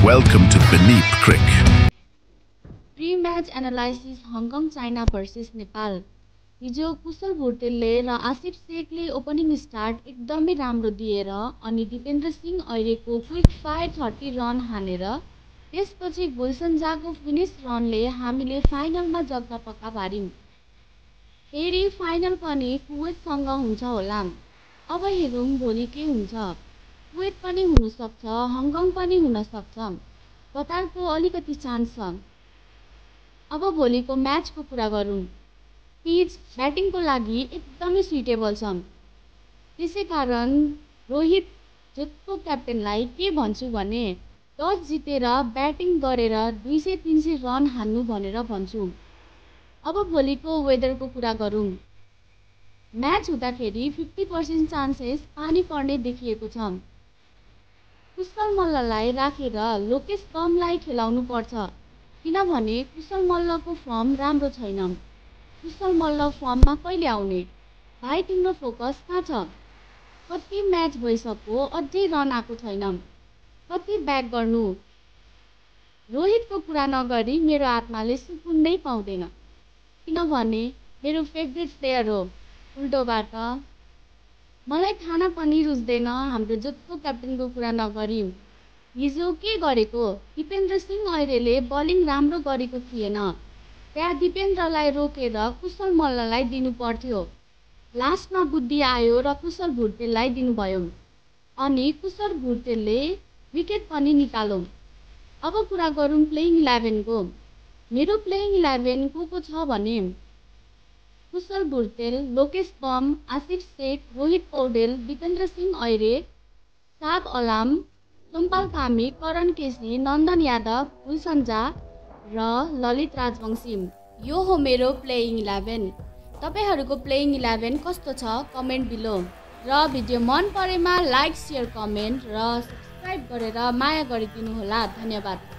Welcome to Beneath Crick. Pre-match analysis Hong Kong China versus Nepal. हिजो कुशल भुटेलले र Asif शेखले opening start एकदमै राम्रो दिएर अनि दिपेन्द्र सिंह ऐरेको क्विक फायर 30 रन हानेर त्यसपछि गुलसन जाको फिनिश रनले हामीले फाइनलमा जग्गा पक्का पार्यौं। फेरि फाइनल पनि कुवेतसँग हुन्छ होला। अब हेरौं भोलि के हुन्छ। कुवेत पनि हुन सक्छ, हङकङ पनि हुन सक्छ। कतारको अलिकति चान्स छ। अब भोलिको म्याचको कुरा गरौं। पिच ब्याटिङको लागि एकदमै सुइटेबल छ। त्यसैकारण रोहित जोतको क्याप्टेनलाई के भन्छु भने टस जितेर ब्याटिङ गरेर 200-300 रन हान्नु भनेर भन्छु। अब भोलिको वेदरको कुरा गरौं। म्याच हुँदाखेरि 50% चान्सेस पानी पर्ने देखिएको छ। कुशल मल्ललाई राखेर लोकेश कमलाई खेलाउनु पर्छ किनभने कुशल मल्लको फर्म राम्रो छैन। कुशल मल्ल फर्ममा कहिले आउने? भाइ तिम्रो फोकस कहाँ छ? कति म्याच भइसक्यो अझै रन आएको छैन। कति ब्याक गर्नु? रोहितको कुरा नगरी मेरो आत्माले सुकुन नै पाउँदैन किनभने मेरो फेभरेट प्लेयर हो। उल्टोबाट मलाई खाना पनि रुच्दैन हाम्रो जोतको क्याप्टेनको कुरा नगरी। हिजो के गरेको? दिपेन्द्र सिंह ऐरेले बलिङ राम्रो गरेको थिएन। त्यहाँ दिपेन्द्रलाई रोकेर कुशल मल्ललाई दिनु पर्थ्यो। लास्टमा बुद्धि आयो र कुशल भुटेललाई दिनुभयो अनि कुशल भुटेलले विकेट पनि निकाल्यो। अब कुरा गरौं प्लेइङ 11 को। मेरो प्लेइङ 11 को छ भने कुशल भुटेल, लोकेश कम, आसिफ शेख, रोहित पौडेल, दिपेन्द्र सिंह ऐरे, साब अलाम, सोमपाल कामी, करण केसी, नन्दन यादव, गुलसन जा र ललित राजवंशी। यो हो मेरो प्लेइङ 11। तपाईहरुको प्लेइङ 11 कस्तो छ कमेन्ट बिलो र भिडियो मन परेमा लाइक, शेयर, कमेन्ट र सब्स्क्राइब गरेर माया गरिदिनु होला। धन्यवाद।